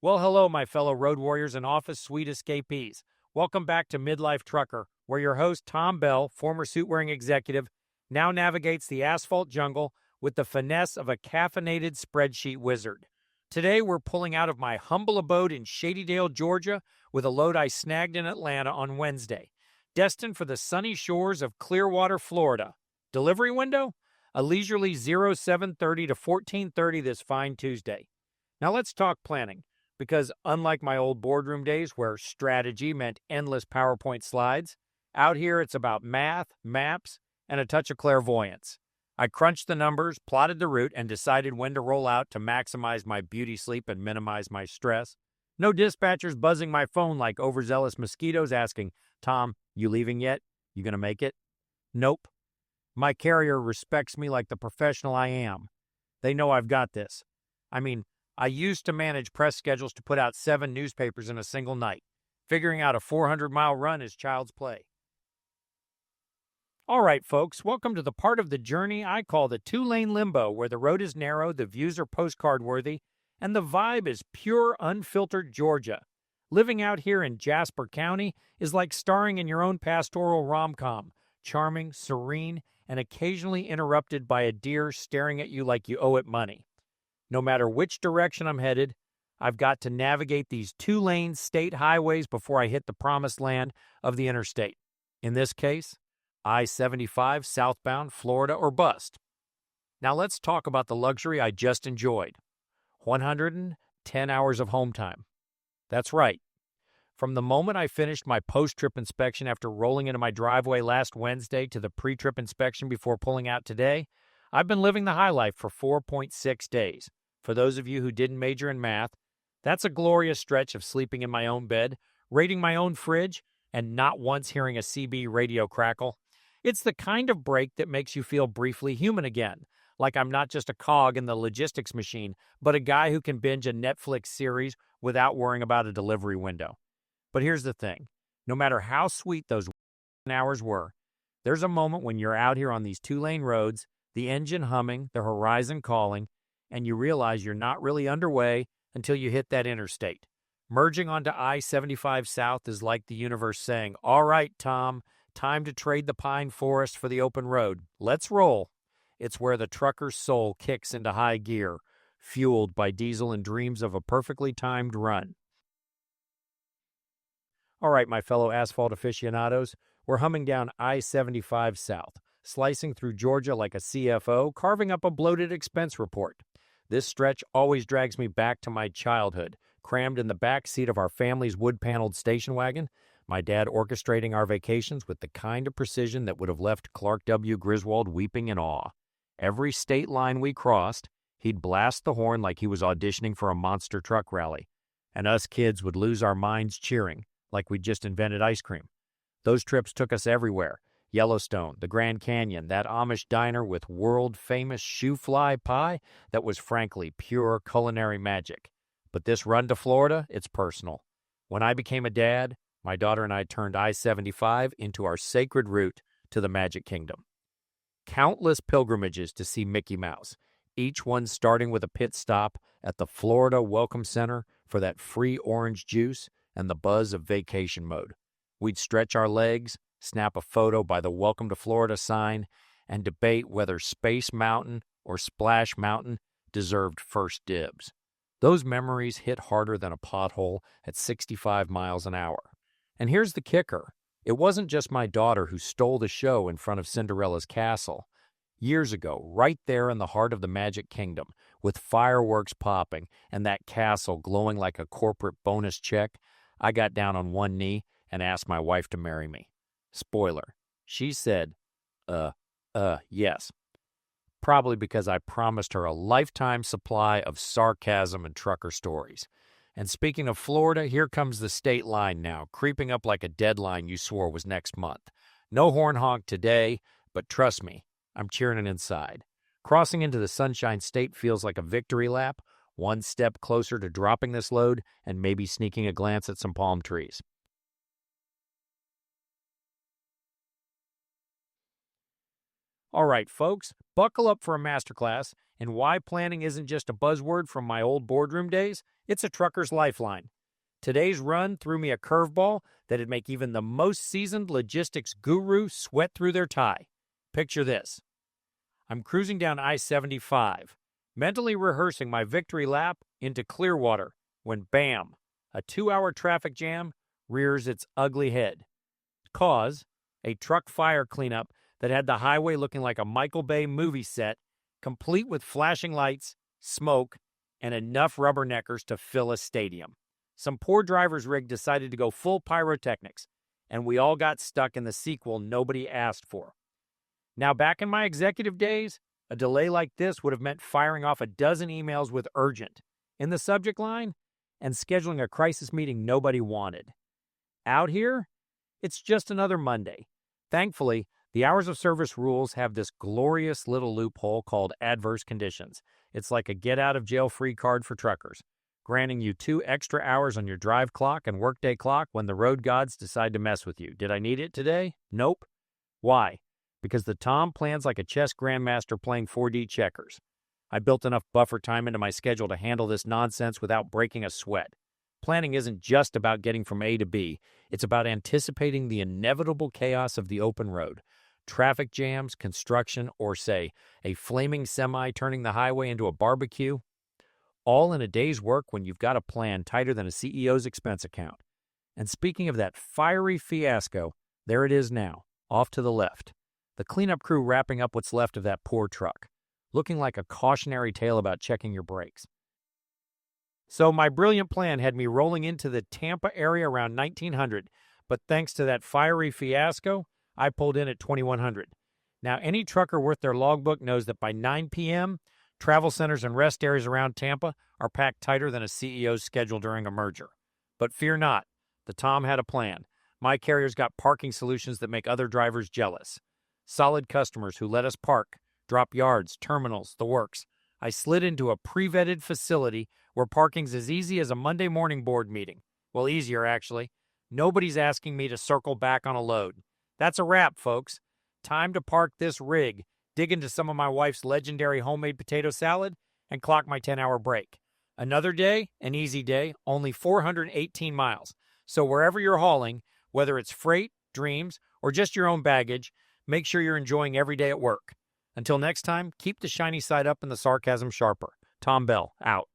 Well, hello, my fellow road warriors and office suite escapees. Welcome back to Midlife Trucker, where your host, Tom Bell, former suit-wearing executive, now navigates the asphalt jungle with the finesse of a caffeinated spreadsheet wizard. Today, we're pulling out of my humble abode in Shadydale, Georgia, with a load I snagged in Atlanta on Wednesday, destined for the sunny shores of Clearwater, Florida. Delivery window? A leisurely 0730 to 1430 this fine Tuesday. Now let's talk planning. Because unlike my old boardroom days where strategy meant endless PowerPoint slides, out here it's about math, maps, and a touch of clairvoyance. I crunched the numbers, plotted the route, and decided when to roll out to maximize my beauty sleep and minimize my stress. No dispatchers buzzing my phone like overzealous mosquitoes asking, "Tom, you leaving yet? You gonna make it?" Nope. My carrier respects me like the professional I am. They know I've got this. I used to manage press schedules to put out 7 newspapers in a single night. Figuring out a 400-mile run is child's play. All right, folks, welcome to the part of the journey I call the 2-lane limbo, where the road is narrow, the views are postcard-worthy, and the vibe is pure, unfiltered Georgia. Living out here in Jasper County is like starring in your own pastoral rom-com, charming, serene, and occasionally interrupted by a deer staring at you like you owe it money. No matter which direction I'm headed, I've got to navigate these 2-lane state highways before I hit the promised land of the interstate. In this case, I75 southbound, Florida or bust. Now let's talk about the luxury I just enjoyed. 110 hours of home time. That's right. From the moment I finished my post-trip inspection after rolling into my driveway last Wednesday to the pre-trip inspection before pulling out today, I've been living the high life for 4.6 days. For those of you who didn't major in math, that's a glorious stretch of sleeping in my own bed, raiding my own fridge, and not once hearing a CB radio crackle. It's the kind of break that makes you feel briefly human again, like I'm not just a cog in the logistics machine, but a guy who can binge a Netflix series without worrying about a delivery window. But here's the thing. No matter how sweet those hours were, there's a moment when you're out here on these 2-lane roads, the engine humming, the horizon calling, and you realize you're not really underway until you hit that interstate. Merging onto I75 South is like the universe saying, "All right, Tom, time to trade the pine forest for the open road. Let's roll." It's where the trucker's soul kicks into high gear, fueled by diesel and dreams of a perfectly timed run. All right, my fellow asphalt aficionados, we're humming down I75 South, slicing through Georgia like a CFO, carving up a bloated expense report. This stretch always drags me back to my childhood, crammed in the back seat of our family's wood-paneled station wagon, my dad orchestrating our vacations with the kind of precision that would have left Clark W. Griswold weeping in awe. Every state line we crossed, he'd blast the horn like he was auditioning for a monster truck rally, and us kids would lose our minds cheering, like we'd just invented ice cream. Those trips took us everywhere. Yellowstone, the Grand Canyon, that Amish diner with world-famous shoe-fly pie that was frankly pure culinary magic. But this run to Florida, it's personal. When I became a dad, my daughter and I turned I-75 into our sacred route to the Magic Kingdom. Countless pilgrimages to see Mickey Mouse, each one starting with a pit stop at the Florida Welcome Center for that free orange juice and the buzz of vacation mode. We'd stretch our legs, snap a photo by the Welcome to Florida sign, and debate whether Space Mountain or Splash Mountain deserved first dibs. Those memories hit harder than a pothole at 65 miles an hour. And here's the kicker. It wasn't just my daughter who stole the show in front of Cinderella's castle. Years ago, right there in the heart of the Magic Kingdom, with fireworks popping and that castle glowing like a corporate bonus check, I got down on one knee and asked my wife to marry me. Spoiler, she said, yes. Probably because I promised her a lifetime supply of sarcasm and trucker stories. And speaking of Florida, here comes the state line now, creeping up like a deadline you swore was next month. No horn honk today, but trust me, I'm cheering it inside. Crossing into the Sunshine State feels like a victory lap, one step closer to dropping this load and maybe sneaking a glance at some palm trees. All right, folks, buckle up for a masterclass in why planning isn't just a buzzword from my old boardroom days, it's a trucker's lifeline. Today's run threw me a curveball that'd make even the most seasoned logistics guru sweat through their tie. Picture this. I'm cruising down I-75, mentally rehearsing my victory lap into Clearwater, when bam, a 2-hour traffic jam rears its ugly head. Cause, a truck fire cleanup that had the highway looking like a Michael Bay movie set, complete with flashing lights, smoke, and enough rubberneckers to fill a stadium. Some poor driver's rig decided to go full pyrotechnics, and we all got stuck in the sequel nobody asked for. Now, back in my executive days, a delay like this would have meant firing off a dozen emails with urgent in the subject line and scheduling a crisis meeting nobody wanted. Out here, it's just another Monday. Thankfully, the hours of service rules have this glorious little loophole called adverse conditions. It's like a get-out-of-jail-free card for truckers, granting you 2 extra hours on your drive clock and workday clock when the road gods decide to mess with you. Did I need it today? Nope. Why? Because the Tom plans like a chess grandmaster playing 4D checkers. I built enough buffer time into my schedule to handle this nonsense without breaking a sweat. Planning isn't just about getting from A to B. It's about anticipating the inevitable chaos of the open road. Traffic jams, construction, or say, a flaming semi turning the highway into a barbecue. All in a day's work when you've got a plan tighter than a CEO's expense account. And speaking of that fiery fiasco, there it is now, off to the left. The cleanup crew wrapping up what's left of that poor truck, looking like a cautionary tale about checking your brakes. So my brilliant plan had me rolling into the Tampa area around 1900, but thanks to that fiery fiasco, I pulled in at 2100. Now, any trucker worth their logbook knows that by 9 p.m., travel centers and rest areas around Tampa are packed tighter than a CEO's schedule during a merger. But fear not, the Tom had a plan. My carrier's got parking solutions that make other drivers jealous. Solid customers who let us park, drop yards, terminals, the works. I slid into a pre-vetted facility where parking's as easy as a Monday morning board meeting. Well, easier, actually. Nobody's asking me to circle back on a load. That's a wrap, folks. Time to park this rig, dig into some of my wife's legendary homemade potato salad, and clock my 10-hour break. Another day, an easy day, only 418 miles. So wherever you're hauling, whether it's freight, dreams, or just your own baggage, make sure you're enjoying every day at work. Until next time, keep the shiny side up and the sarcasm sharper. Tom Bell, out.